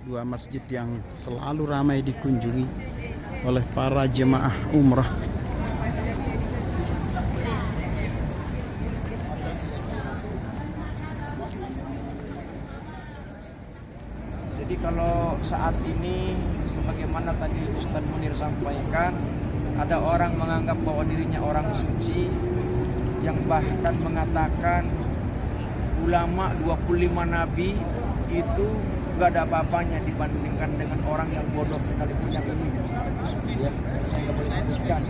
Dua masjid yang selalu ramai dikunjungi oleh para jemaah umrah. Jadi kalau saat ini sebagaimana tadi Ustadz Munir sampaikan, ada orang menganggap bahwa dirinya orang suci, yang bahkan mengatakan ulama 25 nabi itu gak ada apa-apanya dibandingkan dengan orang yang bodoh sekalipun yang ini. Ya, saya nggak boleh sebutkan.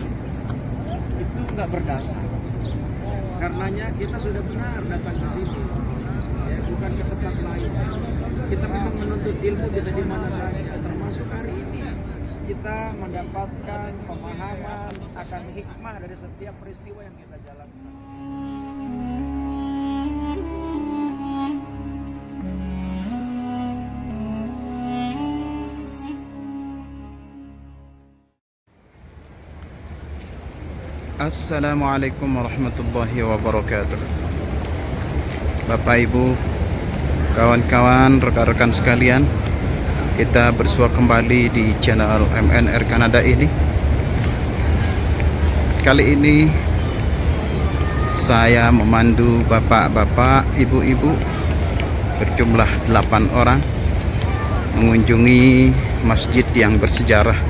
Itu nggak berdasar. Karenanya kita sudah benar datang ke sini, ya, bukan ke tempat lain. Kita memang menuntut ilmu bisa di mana saja, termasuk hari ini kita mendapatkan pemahaman akan hikmah dari setiap peristiwa yang kita jalankan. Assalamualaikum warahmatullahi wabarakatuh. Bapak Ibu, kawan-kawan, rekan-rekan sekalian, kita bersua kembali di channel MNR Kanada ini. Kali ini saya memandu bapak-bapak, ibu-ibu berjumlah 8 orang mengunjungi masjid yang bersejarah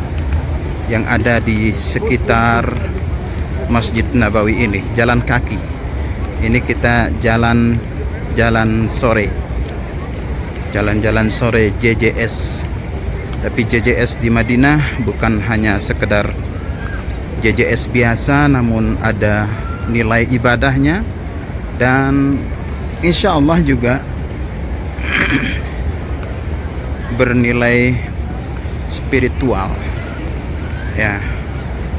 yang ada di sekitar Masjid Nabawi ini. Jalan kaki. Ini kita jalan sore. Jalan-jalan sore JJS. Tapi JJS di Madinah bukan hanya sekedar JJS biasa, namun ada nilai ibadahnya dan insya Allah juga bernilai spiritual. Ya,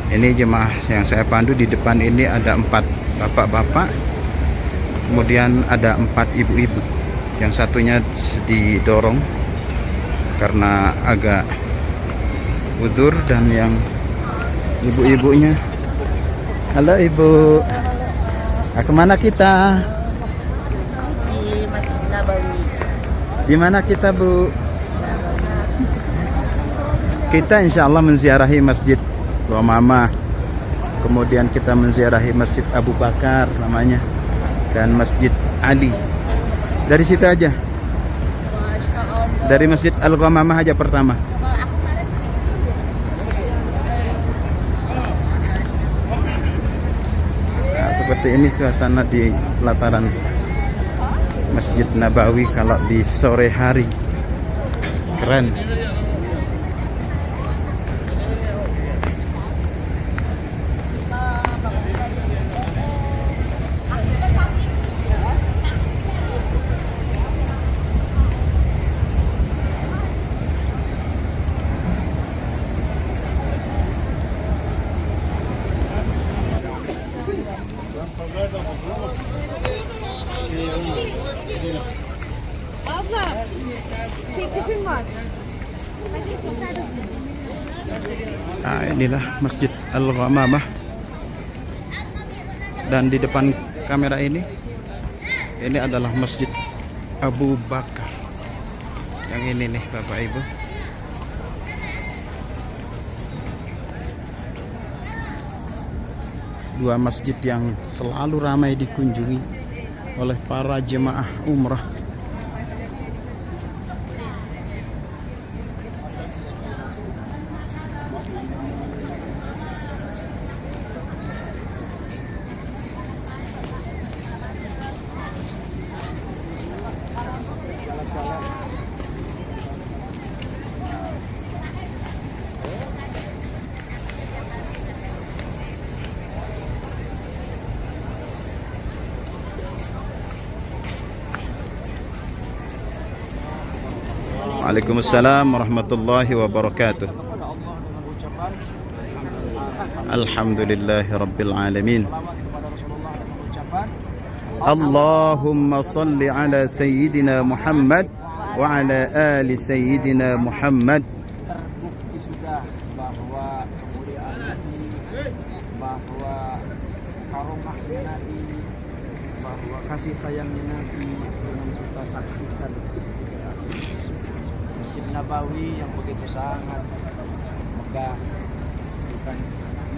ini jemaah yang saya pandu. Di depan ini ada 4 bapak-bapak, kemudian ada 4 ibu-ibu. Yang satunya didorong karena agak udzur, dan yang ibu-ibunya. Halo Ibu, nah, kemana kita? Di Masjid Nabawi. Di mana kita, Bu? Kita insya Allah menziarahi Masjid Mama, kemudian kita menziarahi Masjid Abu Bakar namanya, dan Masjid Ali. Dari situ aja, dari Masjid Al-Ghamamah aja pertama. Nah, seperti ini suasana di pelataran Masjid Nabawi kalau di sore hari. Keren. Nah, inilah Masjid Al-Ghamamah, dan di depan kamera ini adalah Masjid Abu Bakar. Yang ini nih Bapak Ibu. Dua masjid yang selalu ramai dikunjungi oleh para jemaah umrah. Waalaikumsalam warahmatullahi wabarakatuh. Alhamdulillahi rabbil alamin. Allahumma salli ala sayyidina Muhammad wa ala ali sayyidina Muhammad. Terbukti sudah bahwa kemuliaan Nabi, bahwa karomahnya Nabi, bahwa kasih sayangnya Nabi dengan kita saksikan. Masjid Nabawi yang begitu sangat megah, bukan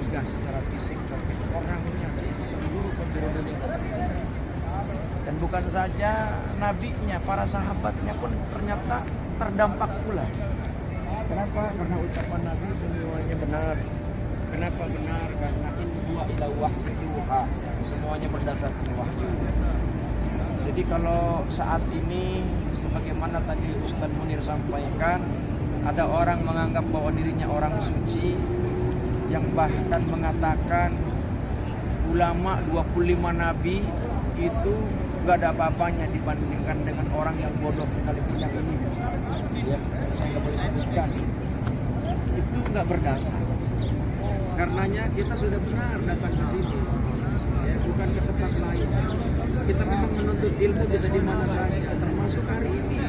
megah secara fisik tapi orangnya di seluruh penjuru dunia. Dan bukan saja nabinya, para sahabatnya pun ternyata terdampak pula. Kenapa? Karena ucapan Nabi semuanya benar. Kenapa benar? Karena in huwa illa wahyu yuha. Semuanya berdasarkan wahyu. Jadi kalau saat ini sebagaimana tadi Ustadz Munir sampaikan, ada orang menganggap bahwa dirinya orang suci, yang bahkan mengatakan ulama 25 nabi itu gak ada apa-apanya dibandingkan dengan orang yang bodoh sekalipun yang ini. Ya, saya nggak boleh sebutkan. Itu nggak berdasar. Karenanya kita sudah benar datang ke sini, ya, bukan ke tempat lain. Kita memang menuntut ilmu bisa di mana saja, termasuk hari ini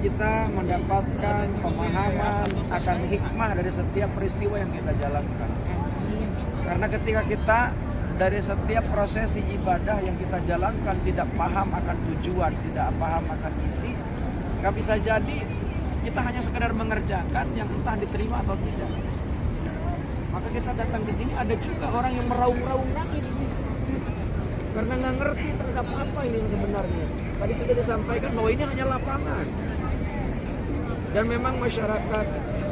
kita mendapatkan pemahaman akan hikmah dari setiap peristiwa yang kita jalankan. Karena ketika kita dari setiap prosesi ibadah yang kita jalankan tidak paham akan tujuan, tidak paham akan isi, nggak bisa jadi kita hanya sekedar mengerjakan yang entah diterima atau tidak. Maka kita datang ke sini ada juga orang yang meraung-raung nangis nih, karena nggak ngerti terhadap apa ini yang sebenarnya. Tadi sudah disampaikan bahwa ini hanya lapangan. Dan memang masyarakat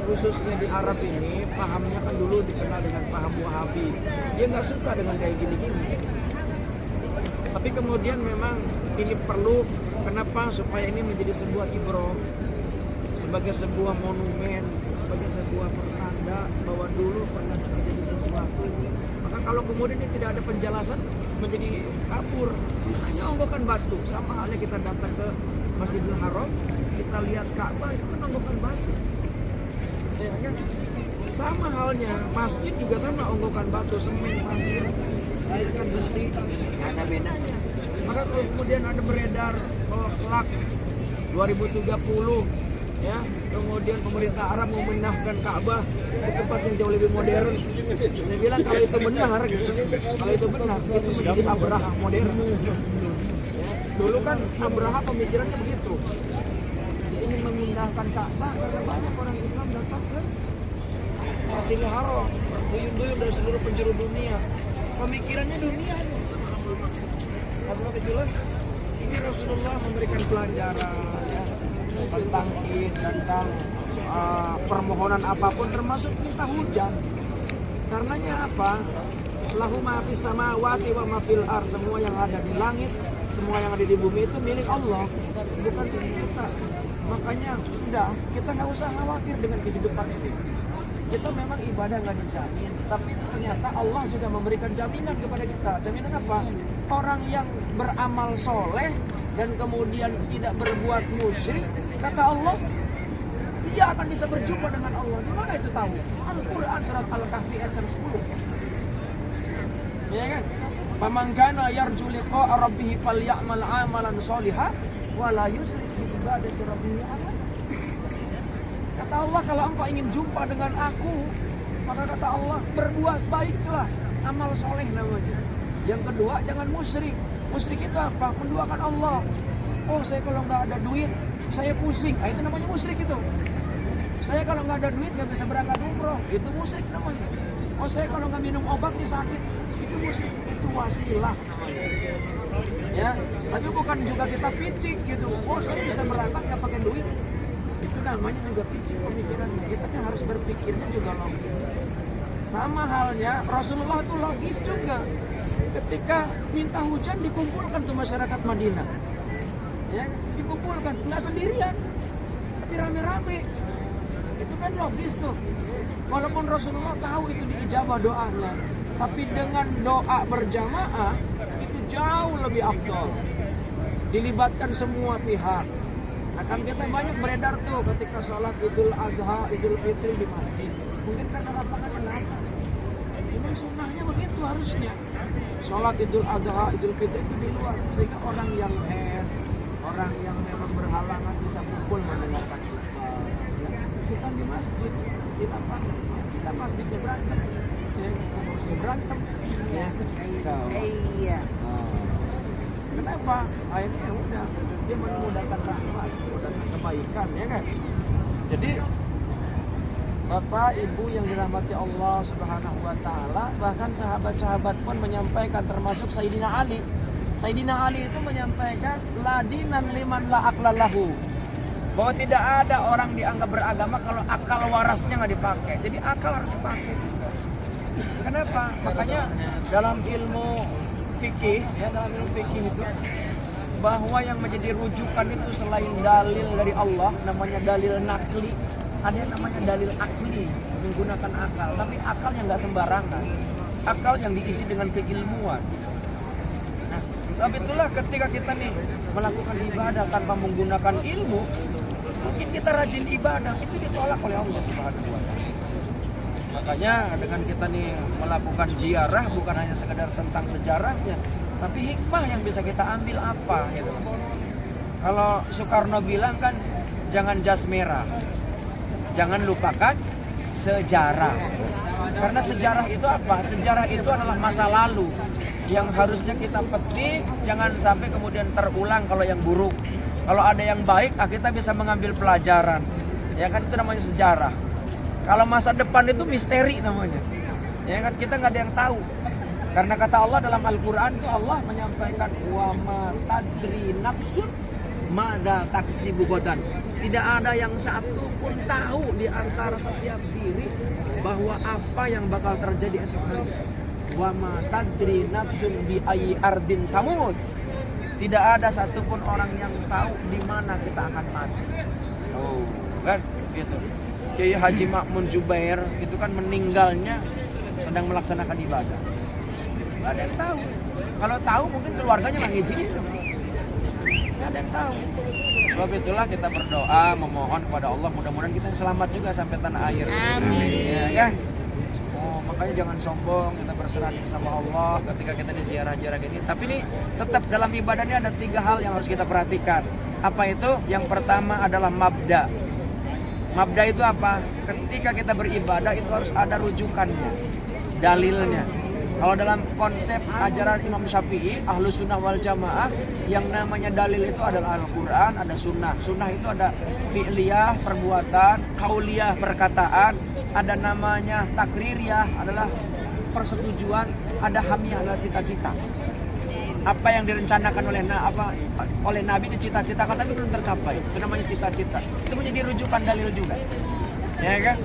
khususnya di Arab ini pahamnya kan dulu dikenal dengan paham Wahabi. Dia nggak suka dengan kayak gini-gini. Tapi kemudian memang ini perlu, kenapa? Supaya ini menjadi sebuah ibrah, sebagai sebuah monumen, sebagai sebuah pertanda bahwa dulu pernah terjadi sesuatu. Maka kalau kemudian ini tidak ada penjelasan, menjadi kabur, hanya onggokan batu. Sama halnya kita datang ke Masjidil Haram, kita lihat Ka'bah itu kan onggokan batu. Ya kan? Sama halnya masjid juga sama, onggokan batu, semen, pasir, airkan besi, ada bedanya. Maka kalau kemudian ada beredar kelak 2030, ya, kemudian pemerintah Arab mau memindahkan Ka'bah ke tempat yang jauh lebih modern. Saya bilang kalau itu benar, gitu. Kalau itu benar, itu menjadi Abraha modern. Dulu kan Abraha pemikirannya begitu, ingin memindahkan Ka'bah karena banyak orang Islam datang ke Masjidil Haram, duyun-duyun dari seluruh penjuru dunia. Pemikirannya dunia. Astagfirullah. Ini Rasulullah memberikan pelajaran, ya, tentang Id, tentang permohonan apapun termasuk minta hujan. Karenanya apa? Lahu ma fis samawati wa ma fil ardh, semua yang ada di langit, semua yang ada di bumi itu milik Allah, bukan milik kita. Makanya sudah, kita nggak usah khawatir dengan kehidupan ini. Kita memang ibadah nggak dijamin, tapi ternyata Allah juga memberikan jaminan kepada kita. Jaminan apa? Orang yang beramal soleh dan kemudian tidak berbuat musyrik, kata Allah, dia akan bisa berjumpa dengan Allah. Di mana itu tahu? Al-Quran surat Al-Kahfi ayat 10. Ya kan? Faman kana yarju liqa'a rabbih falyamal 'amalan shalihan wa la yusyrik bi ibadati rabbih ahad. Kata Allah, kalau engkau ingin jumpa dengan aku, maka kata Allah, berbuat baiklah, amal soleh namanya. Yang kedua, jangan musyrik. Musyrik itu apa? Menduakan Allah. Oh, saya kalau nggak ada duit, saya pusing. Itu namanya musyrik itu. Saya kalau nggak ada duit nggak bisa berangkat umroh, itu musyrik namanya. Oh, saya kalau nggak minum obat nih sakit, itu musyrik. Itu wasilah namanya. Ya, tapi bukan juga kita picik gitu. Oh, saya bisa berangkat nggak pakai duit. Itu namanya juga picik pemikirannya. Kita kan harus berpikirnya juga logis. Sama halnya Rasulullah itu logis juga. Ketika minta hujan dikumpulkan tuh masyarakat Madinah, ya, dikumpulkan, nggak sendirian, tapi rame-rame. Itu kan logis tuh. Walaupun Rasulullah tahu itu diijabah doanya, tapi dengan doa berjamaah itu jauh lebih afdol. Dilibatkan semua pihak. Akan kita banyak beredar tuh ketika sholat Idul Adha, Idul Fitri di masjid. Mungkin karena lapangan kenapa? Memang sunnahnya begitu harusnya. Sholat Idul Adha, Idul Fitri itu di luar, sehingga orang yang orang yang memang berhalangan bisa kumpul mendengarkan khutbah. Kita di masjid, kita masjidnya berantem, ya, masjidnya berantem, ya. Iya. Kenapa? Akhirnya udah dia menudahkan rahmat, menudahkan kebaikan, ya kan? Jadi Bapak, Ibu yang dirahmati Allah Subhanahu wa taala, bahkan sahabat-sahabat pun menyampaikan, termasuk Sayyidina Ali. Sayyidina Ali itu menyampaikan ladinan liman la aqlalahu. Bahwa tidak ada orang dianggap beragama kalau akal warasnya nggak dipakai. Jadi akal harus dipakai. Kenapa? Makanya dalam ilmu fikih, ya dalam ilmu fikih itu bahwa yang menjadi rujukan itu selain dalil dari Allah, namanya dalil nakli, ada yang namanya dalil akli, menggunakan akal. Tapi akal yang nggak sembarangan, akal yang diisi dengan keilmuan. Nah, sebab itulah ketika kita nih melakukan ibadah tanpa menggunakan ilmu, mungkin kita rajin ibadah, itu ditolak oleh Allah Subhanahu wa taala. Makanya dengan kita nih melakukan ziarah bukan hanya sekedar tentang sejarahnya, tapi hikmah yang bisa kita ambil apa gitu. Kalau Soekarno bilang kan jangan jas merah, jangan lupakan sejarah. Karena sejarah itu apa? Sejarah itu adalah masa lalu yang harusnya kita petik, jangan sampai kemudian terulang kalau yang buruk. Kalau ada yang baik, kita bisa mengambil pelajaran. Ya kan, itu namanya sejarah. Kalau masa depan itu misteri namanya. Ya kan, kita nggak ada yang tahu. Karena kata Allah dalam Al-Quran itu Allah menyampaikan wa ma tadri nafsun mada taksibu godan. Tidak ada yang satu pun tahu di antara setiap diri bahwa apa yang bakal terjadi esok hari. Wa ma tadri nafsun bi ayyi ardin tamut. Tidak ada satupun orang yang tahu di mana kita akan mati. Oh, kan gitu. Kiai Haji Ma'mun Jubair itu kan meninggalnya sedang melaksanakan ibadah. Gak ada yang tahu. Kalau tahu mungkin keluarganya nggak ngizinin. Gak ada yang tahu. Sebab itulah kita berdoa memohon kepada Allah, mudah-mudahan kita selamat juga sampai tanah air. Amin. Ya kan? Oh, makanya jangan sombong, kita berserah sama Allah ketika kita di ziarah-ziarah gini. Tapi ini tetap dalam ibadah ini ada 3 hal yang harus kita perhatikan. Apa itu? Yang pertama adalah mabda. Mabda itu apa? Ketika kita beribadah itu harus ada rujukannya, dalilnya. Kalau dalam konsep ajaran Imam Syafi'i, Ahlus Sunnah wal Jamaah, yang namanya dalil itu adalah Al-Quran, ada Sunnah. Sunnah itu ada fi'liyah, perbuatan, qauliyah, perkataan, ada namanya takririyah, adalah persetujuan, ada hamiyah, adalah cita-cita. Apa yang direncanakan oleh Nabi dicita-citakan tapi belum tercapai, itu namanya cita-cita. Itu menjadi rujukan dalil juga, ya kan?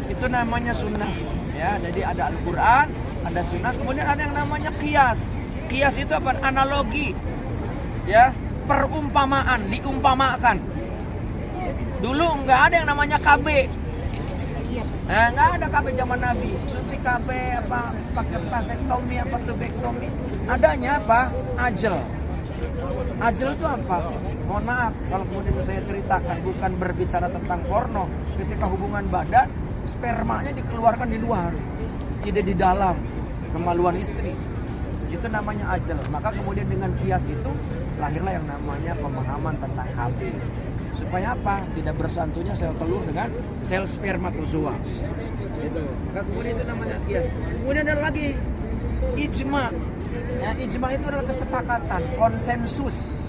Itu namanya sunnah, ya. Jadi ada Al-Quran, ada sunnah, kemudian ada yang namanya qiyas. Qiyas itu apa? Analogi, ya, perumpamaan, diumpamakan. Dulu nggak ada yang namanya KB. Nah, nggak ada KB zaman Nabi. Suntik KB apa, pakai vasektomi apa tubektomi. Adanya apa? Ajal. Ajal itu apa? Mohon maaf kalau kemudian saya ceritakan, bukan berbicara tentang porno. Ketika hubungan badan, spermanya dikeluarkan di luar, tidak di dalam, kemaluan istri. Itu namanya ajal. Maka kemudian dengan kias itu lahirlah yang namanya pemahaman tentang KB. Supaya apa? Tidak bersantunya sel telur dengan sel spermatozoa. Gitu. Maka kemudian itu namanya kias. Kemudian ada lagi ijma. Ya, ijma itu adalah kesepakatan, konsensus.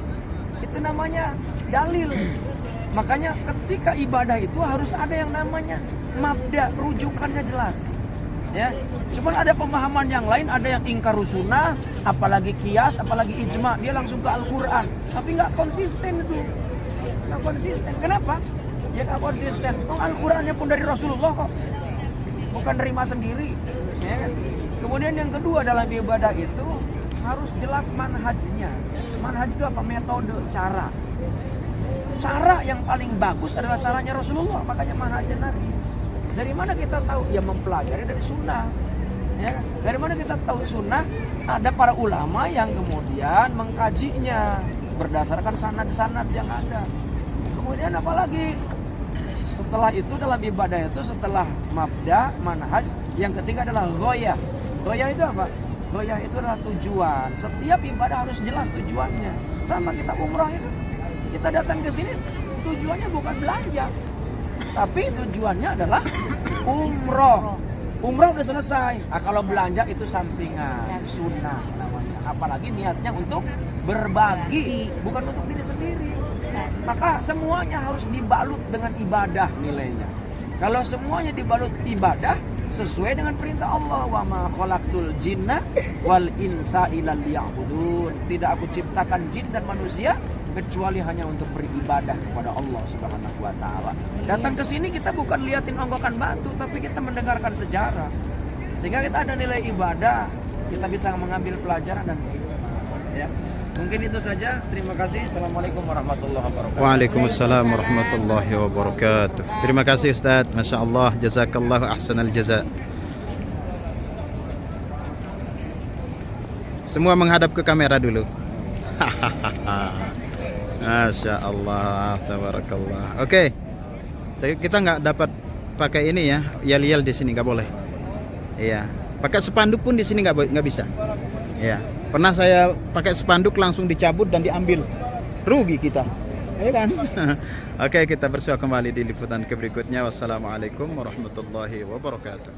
Itu namanya dalil. Makanya ketika ibadah itu harus ada yang namanya mabda, rujukannya jelas. Ya, cuman ada pemahaman yang lain, ada yang ingkar sunnah, apalagi kias, apalagi ijma, dia langsung ke Al-Quran, tapi nggak konsisten itu, nggak konsisten. Kenapa? Ya nggak konsisten. Al-Qurannya pun dari Rasulullah kok, bukan nerima sendiri. Ya kan? Kemudian yang kedua dalam ibadah itu harus jelas manhajnya. Manhaj itu apa? Metode, cara. Cara yang paling bagus adalah caranya Rasulullah, makanya manhajnya Nabi. Dari mana kita tahu? Ya mempelajari dari sunnah. Ya, dari mana kita tahu sunnah? Ada para ulama yang kemudian mengkajinya berdasarkan sanad-sanad yang ada. Kemudian apalagi setelah itu dalam ibadah itu, setelah mabda, manhaj, yang ketiga adalah ghoyah. Ghoyah itu apa? Ghoyah itu adalah tujuan. Setiap ibadah harus jelas tujuannya. Sama kita umrah itu. Kita datang ke sini tujuannya bukan belanja, tapi tujuannya adalah umroh. Umroh udah selesai. Kalau belanja itu sampingan, sunnah namanya. Apalagi niatnya untuk berbagi, bukan untuk diri sendiri. Maka semuanya harus dibalut dengan ibadah nilainya. Kalau semuanya dibalut ibadah sesuai dengan perintah Allah, wa ma khalaqtul jinna wal insa illa liya'budun. Tidak aku ciptakan jin dan manusia kecuali hanya untuk beribadah kepada Allah Subhanahu wa taala. Datang ke sini kita bukan liatin onggokan batu, tapi kita mendengarkan sejarah. Sehingga kita ada nilai ibadah, kita bisa mengambil pelajaran dan ya. Mungkin itu saja. Terima kasih. Assalamualaikum warahmatullahi wabarakatuh. Waalaikumsalam warahmatullahi wabarakatuh. Terima kasih Ustaz. Masya Allah. Jazakallahu ahsanal jaza. Semua menghadap ke kamera dulu. Masya Allah. Tabarakallah. Oke. Kita nggak dapat pakai ini ya. Yel-yel di sini nggak boleh. Iya. Pakai spanduk pun di sini nggak bisa. Iya. Pernah saya pakai spanduk langsung dicabut dan diambil. Rugi kita. Ya kan? Oke, kita bersua kembali di liputan berikutnya. Wassalamualaikum warahmatullahi wabarakatuh.